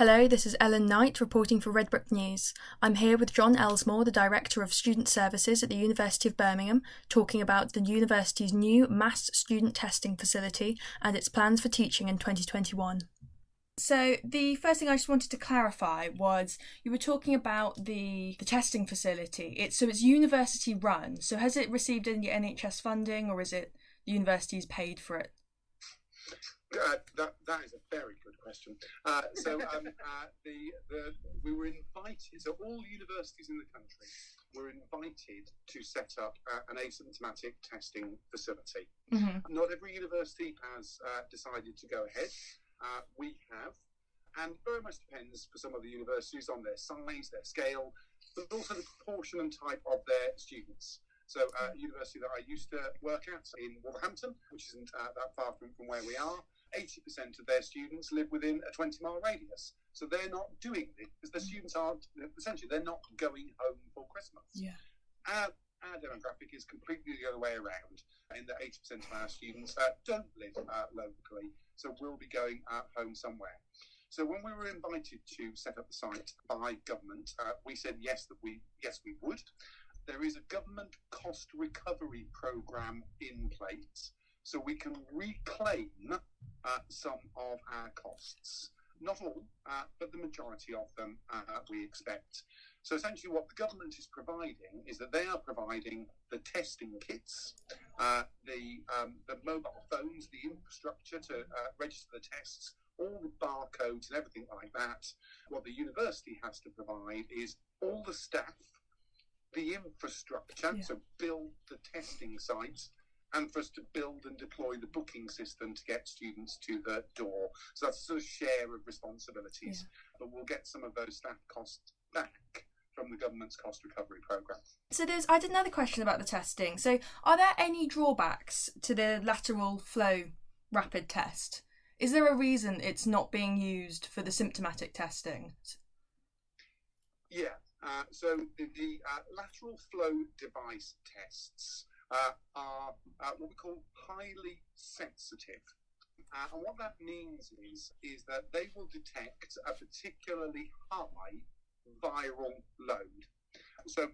Hello, this is Ellen Knight reporting for Redbrick News. I'm here with Jon Elsmore, the Director of Student Services at the University of Birmingham, talking about the university's new mass student testing facility and its plans for teaching in 2021. So the first thing I just wanted to clarify was you were talking about the testing facility. It's university run. So has it received any NHS funding, or is it the university's paid for it? That is a very good question. We were invited, so all universities in the country were invited to set up an asymptomatic testing facility. Mm-hmm. Not every university has decided to go ahead. We have, and very much depends for some of the universities on their size, their scale, but also the proportion and type of their students. So a university that I used to work at in Wolverhampton, which isn't that far from where we are, 80% of their students live within a 20-mile radius. So they're not doing this because the students aren't, essentially, they're not going home for Christmas. Yeah. Our demographic is completely the other way around, in that 80% of our students don't live locally, so we'll be going home somewhere. So when we were invited to set up the site by government, we said yes, we would. There is a government cost recovery programme in place, so we can reclaim some of our costs. Not all, but the majority of them we expect. So essentially what the government is providing is that they are providing the testing kits, the mobile phones, the infrastructure to register the tests, all the barcodes and everything like that. What the university has to provide is all the staff, the infrastructure, so build the testing sites, and for us to build and deploy the booking system to get students to the door. So that's a sort of share of responsibilities. But we'll get some of those staff costs back from the government's cost recovery programme. So I did another question about the testing. So are there any drawbacks to the lateral flow rapid test? Is there a reason it's not being used for the symptomatic testing? Yeah. So the lateral flow device tests are what we call highly sensitive. And what that means is that they will detect a particularly high viral load. So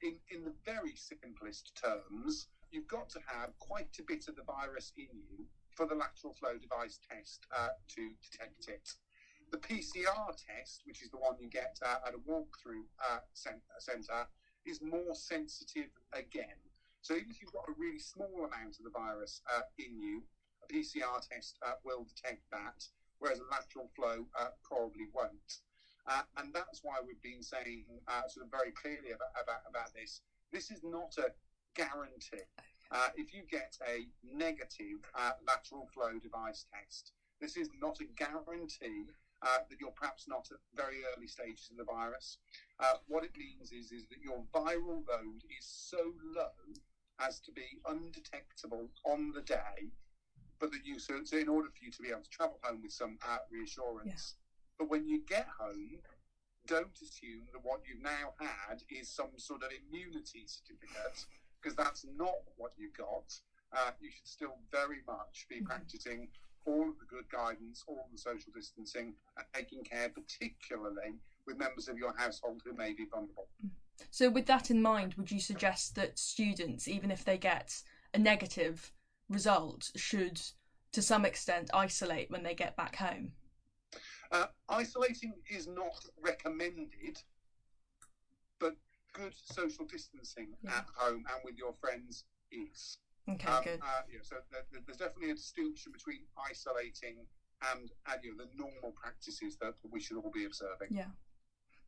in the very simplest terms, you've got to have quite a bit of the virus in you for the lateral flow device test to detect it. The PCR test, which is the one you get at a walkthrough centre, is more sensitive again. So even if you've got a really small amount of the virus in you, a PCR test will detect that, whereas a lateral flow probably won't. And that's why we've been saying sort of very clearly about this. This is not a guarantee. If you get a negative lateral flow device test, this is not a guarantee that you're perhaps not at very early stages of the virus. What it means is that your viral load is so low as to be undetectable on the day, but that so in order for you to be able to travel home with some reassurance. Yeah. But when you get home, don't assume that what you've now had is some sort of immunity certificate, because that's not what you got. You should still very much be practicing all of the good guidance, all of the social distancing, and taking care particularly with members of your household who may be vulnerable. So with that in mind, would you suggest that students, even if they get a negative result, should to some extent isolate when they get back home? Isolating is not recommended, but good social distancing at home and with your friends is. Okay, good. So there's definitely a distinction between isolating and the normal practices that we should all be observing. Yeah.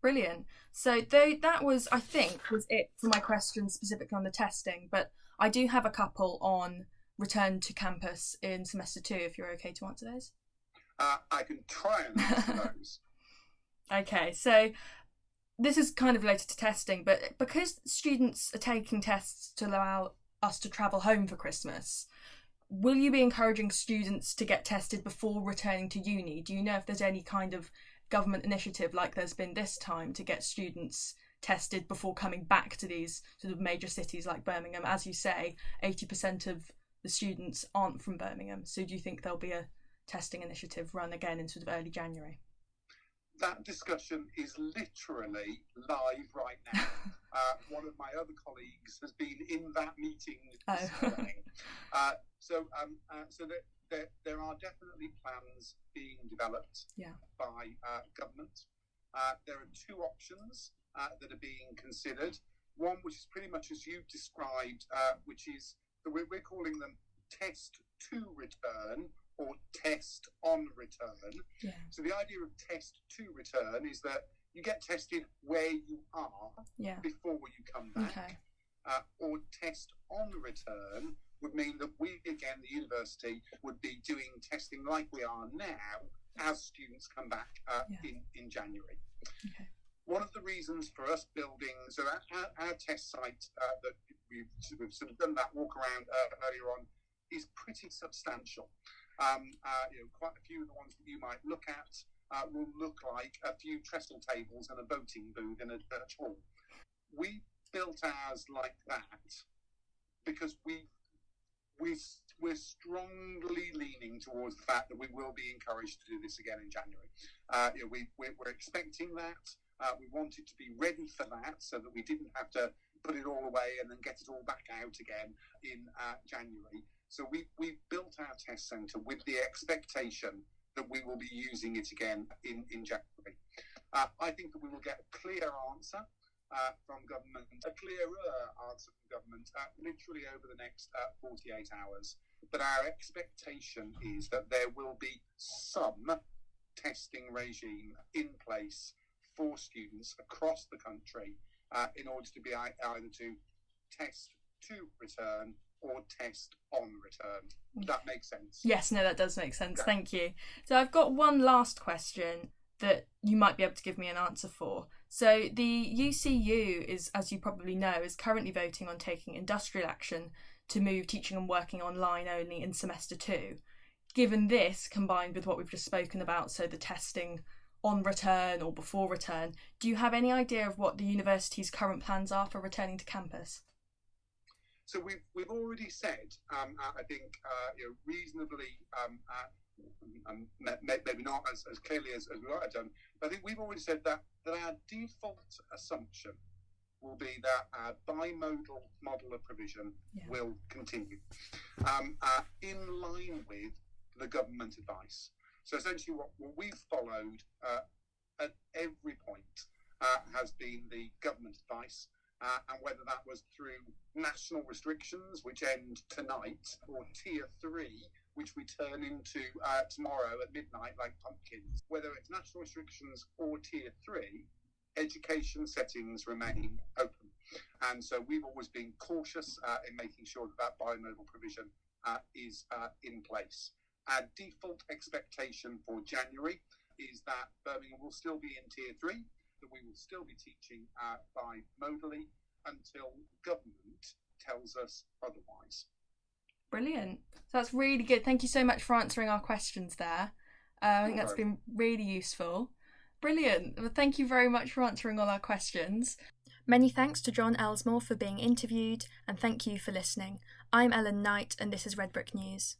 Brilliant. So that was, I think, was it for my questions specifically on the testing, but I do have a couple on return to campus in semester 2, if you're okay to answer those. I can try and answer those. Okay, so this is kind of related to testing, but because students are taking tests to allow us to travel home for Christmas, will you be encouraging students to get tested before returning to uni? Do you know if there's any kind of government initiative like there's been this time to get students tested before coming back to these sort of major cities like Birmingham? As you say, 80% of the students aren't from Birmingham, so do you think there'll be a testing initiative run again in sort of early January? That discussion is literally live right now. One of my other colleagues has been in that meeting this morning. So there are definitely plans being developed by government. There are two options that are being considered. One which is pretty much as you described, which is, we're calling them test to return or test on return. Yeah. So the idea of test to return is that you get tested where you are before you come back. Okay. Or test on return would mean that we, again, the university, would be doing testing like we are now as students come back in January. Okay. One of the reasons for us building, so our test site that we've sort of done that walk around earlier on, is pretty substantial. Quite a few of the ones that you might look at will look like a few trestle tables and a voting booth in a church hall. We built ours like that because we're strongly leaning towards the fact that we will be encouraged to do this again in January. We're expecting that. We wanted to be ready for that so that we didn't have to put it all away and then get it all back out again in January. So we built our test centre with the expectation that we will be using it again in January. I think that we will get a clear answer from government, a clearer answer from government literally over the next 48 hours. But our expectation is that there will be some testing regime in place for students across the country in order to be either to test to return or test on return. Does that make sense? Yes, no, that does make sense. Thank you. So I've got one last question that you might be able to give me an answer for. So the UCU is, as you probably know, is currently voting on taking industrial action to move teaching and working online only in semester 2. Given this, combined with what we've just spoken about, so the testing on return or before return, do you have any idea of what the university's current plans are for returning to campus? So we've already said, I think, reasonably, maybe not as clearly as we might have done, but I think we've already said that our default assumption will be that our bimodal model of provision will continue in line with the government advice. So essentially what we've followed at every point has been the government advice. And whether that was through national restrictions, which end tonight, or Tier 3, which we turn into tomorrow at midnight like pumpkins, whether it's national restrictions or Tier 3, education settings remain open. And so we've always been cautious in making sure that bimodal provision is in place. Our default expectation for January is that Birmingham will still be in Tier 3, that we will still be teaching bimodally until government tells us otherwise. Brilliant. So that's really good. Thank you so much for answering our questions there. I think that's been really useful. Brilliant. Well, thank you very much for answering all our questions. Many thanks to Jon Elsmore for being interviewed, and thank you for listening. I'm Ellen Knight, and this is Redbrick News.